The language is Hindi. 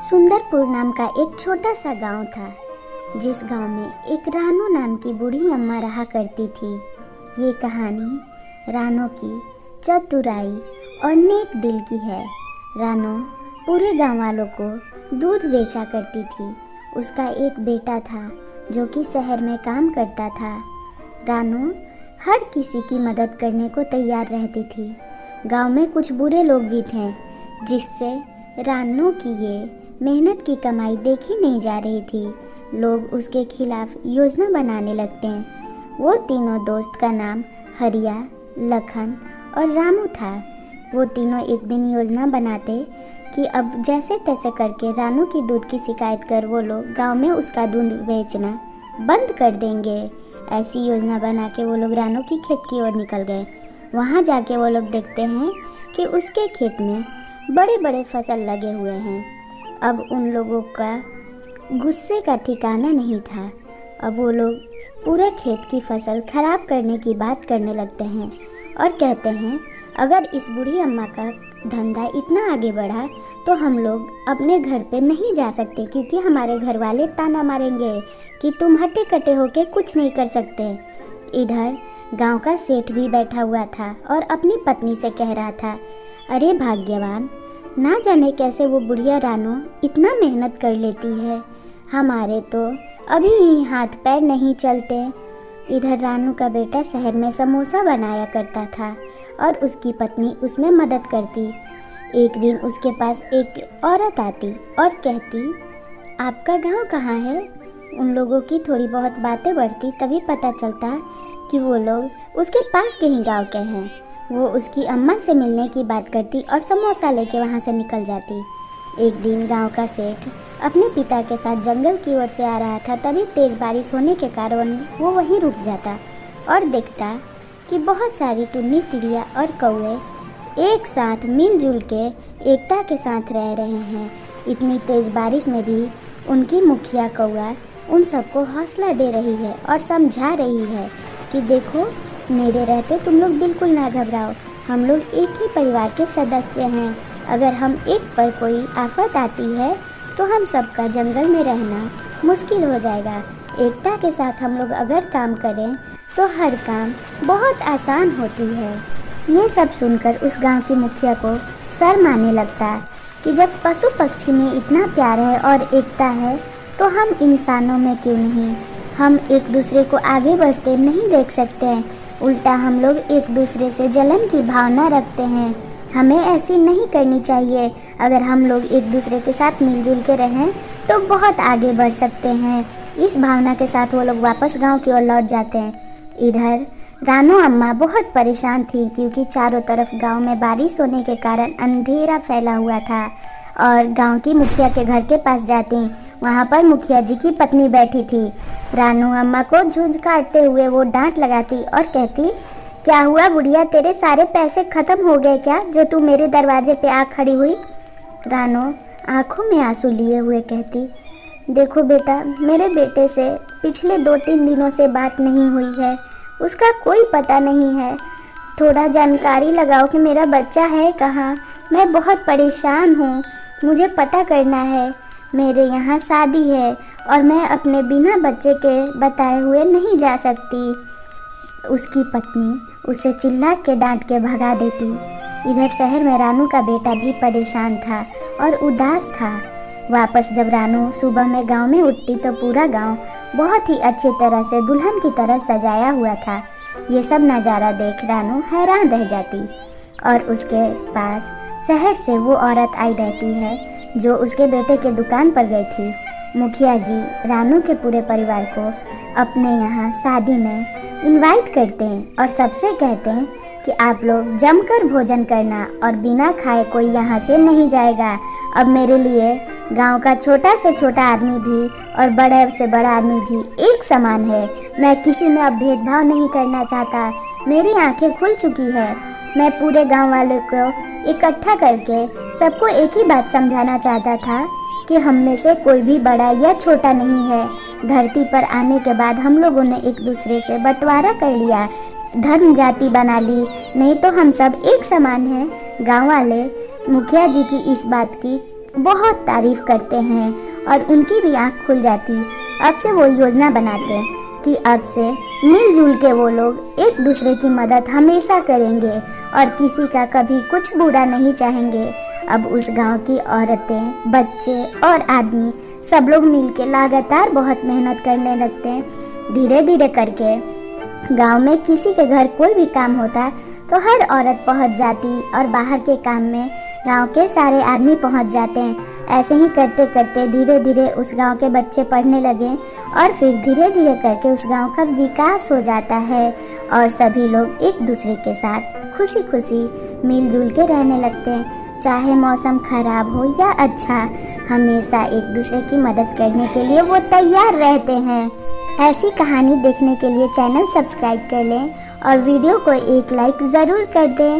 सुंदरपुर नाम का एक छोटा सा गांव था, जिस गांव में एक रानो नाम की बूढ़ी अम्मा रहा करती थी। ये कहानी रानो की चतुराई और नेक दिल की है। रानो पूरे गांव वालों को दूध बेचा करती थी। उसका एक बेटा था जो कि शहर में काम करता था। रानो हर किसी की मदद करने को तैयार रहती थी। गांव में कुछ बुरे लोग भी थे, जिससे रानो की ये मेहनत की कमाई देखी नहीं जा रही थी। लोग उसके खिलाफ योजना बनाने लगते हैं। वो तीनों दोस्त का नाम हरिया, लखन और रामू था। वो तीनों एक दिन योजना बनाते कि अब जैसे तैसे करके रानू की दूध की शिकायत कर वो लोग गांव में उसका दूध बेचना बंद कर देंगे। ऐसी योजना बना के वो लोग रानू की खेत की ओर निकल गए। वहाँ जाके वो लोग देखते हैं कि उसके खेत में बड़े बड़े फसल लगे हुए हैं। अब उन लोगों का गुस्से का ठिकाना नहीं था। अब वो लोग पूरे खेत की फसल खराब करने की बात करने लगते हैं और कहते हैं, अगर इस बूढ़ी अम्मा का धंधा इतना आगे बढ़ा तो हम लोग अपने घर पे नहीं जा सकते, क्योंकि हमारे घर वाले ताना मारेंगे कि तुम हट्टे कट्टे होके कुछ नहीं कर सकते। इधर गांव का सेठ भी बैठा हुआ था और अपनी पत्नी से कह रहा था, अरे भाग्यवान, ना जाने कैसे वो बुढ़िया रानो इतना मेहनत कर लेती है, हमारे तो अभी ही हाथ पैर नहीं चलते। इधर रानू का बेटा शहर में समोसा बनाया करता था और उसकी पत्नी उसमें मदद करती। एक दिन उसके पास एक औरत आती और कहती, आपका गांव कहाँ है? उन लोगों की थोड़ी बहुत बातें बढ़ती, तभी पता चलता कि वो लोग उसके पास के ही गाँव के हैं। वो उसकी अम्मा से मिलने की बात करती और समोसा लेके वहाँ से निकल जाती। एक दिन गांव का सेठ अपने पिता के साथ जंगल की ओर से आ रहा था। तभी तेज़ बारिश होने के कारण वो वहीं रुक जाता और देखता कि बहुत सारी टुन्नी चिड़िया और कौवे एक साथ मिलजुल के एकता के साथ रह रहे हैं। इतनी तेज़ बारिश में भी उनकी मुखिया कौवा उन सबको हौसला दे रही है और समझा रही है कि देखो, मेरे रहते तुम लोग बिल्कुल ना घबराओ, हम लोग एक ही परिवार के सदस्य हैं। अगर हम एक पर कोई आफत आती है तो हम सबका जंगल में रहना मुश्किल हो जाएगा। एकता के साथ हम लोग अगर काम करें तो हर काम बहुत आसान होती है। ये सब सुनकर उस गांव की मुखिया को शर्म आने लगता कि जब पशु पक्षी में इतना प्यार है और एकता है तो हम इंसानों में क्यों नहीं? हम एक दूसरे को आगे बढ़ते नहीं देख सकते हैं, उल्टा हम लोग एक दूसरे से जलन की भावना रखते हैं। हमें ऐसी नहीं करनी चाहिए। अगर हम लोग एक दूसरे के साथ मिलजुल के रहें तो बहुत आगे बढ़ सकते हैं। इस भावना के साथ वो लोग वापस गांव की ओर लौट जाते हैं। इधर रानो अम्मा बहुत परेशान थी, क्योंकि चारों तरफ गांव में बारिश होने के कारण अंधेरा फैला हुआ था। और गांव की मुखिया के घर के पास जाती, वहाँ पर मुखिया जी की पत्नी बैठी थी। रानू अम्मा को झुझकारते हुए वो डांट लगाती और कहती, क्या हुआ बुढ़िया, तेरे सारे पैसे खत्म हो गए क्या, जो तू मेरे दरवाजे पे आ खड़ी हुई? रानो आंखों में आंसू लिए हुए कहती, देखो बेटा, मेरे बेटे से पिछले 2-3 दिनों से बात नहीं हुई है, उसका कोई पता नहीं है। थोड़ा जानकारी लगाओ कि मेरा बच्चा है कहाँ। मैं बहुत परेशान हूँ, मुझे पता करना है। मेरे यहाँ शादी है और मैं अपने बिना बच्चे के बताए हुए नहीं जा सकती। उसकी पत्नी उसे चिल्ला के डांट के भगा देती। इधर शहर में रानू का बेटा भी परेशान था और उदास था। वापस जब रानू सुबह में गांव में उठती तो पूरा गांव बहुत ही अच्छी तरह से दुल्हन की तरह सजाया हुआ था। ये सब नज़ारा देख रानू हैरान रह जाती और उसके पास शहर से वो औरत आई रहती है जो उसके बेटे के दुकान पर गई थी। मुखिया जी रानू के पूरे परिवार को अपने यहाँ शादी में इनवाइट करते हैं और सबसे कहते हैं कि आप लोग जमकर भोजन करना और बिना खाए कोई यहाँ से नहीं जाएगा। अब मेरे लिए गांव का छोटा से छोटा आदमी भी और बड़े से बड़ा आदमी भी एक समान है। मैं किसी में अब भेदभाव नहीं करना चाहता। मेरी आंखें खुल चुकी है। मैं पूरे गांव वालों को इकट्ठा करके सबको एक ही बात समझाना चाहता था कि हम में से कोई भी बड़ा या छोटा नहीं है। धरती पर आने के बाद हम लोगों ने एक दूसरे से बंटवारा कर लिया, धर्म जाति बना ली, नहीं तो हम सब एक समान हैं। गांव वाले मुखिया जी की इस बात की बहुत तारीफ करते हैं और उनकी भी आँख खुल जाती। अब से वो योजना बनाते हैं कि अब से मिलजुल के वो लोग एक दूसरे की मदद हमेशा करेंगे और किसी का कभी कुछ बुरा नहीं चाहेंगे। अब उस गांव की औरतें, बच्चे और आदमी सब लोग मिलके लगातार बहुत मेहनत करने लगते हैं। धीरे धीरे करके गांव में किसी के घर कोई भी काम होता तो हर औरत पहुंच जाती और बाहर के काम में गांव के सारे आदमी पहुंच जाते हैं। ऐसे ही करते करते धीरे धीरे उस गांव के बच्चे पढ़ने लगे और फिर धीरे धीरे करके उस गांव का विकास हो जाता है और सभी लोग एक दूसरे के साथ खुशी खुशी मिलजुल के रहने लगते हैं। चाहे मौसम खराब हो या अच्छा, हमेशा एक दूसरे की मदद करने के लिए वो तैयार रहते हैं। ऐसी कहानी देखने के लिए चैनल सब्सक्राइब कर लें और वीडियो को एक लाइक ज़रूर कर दें।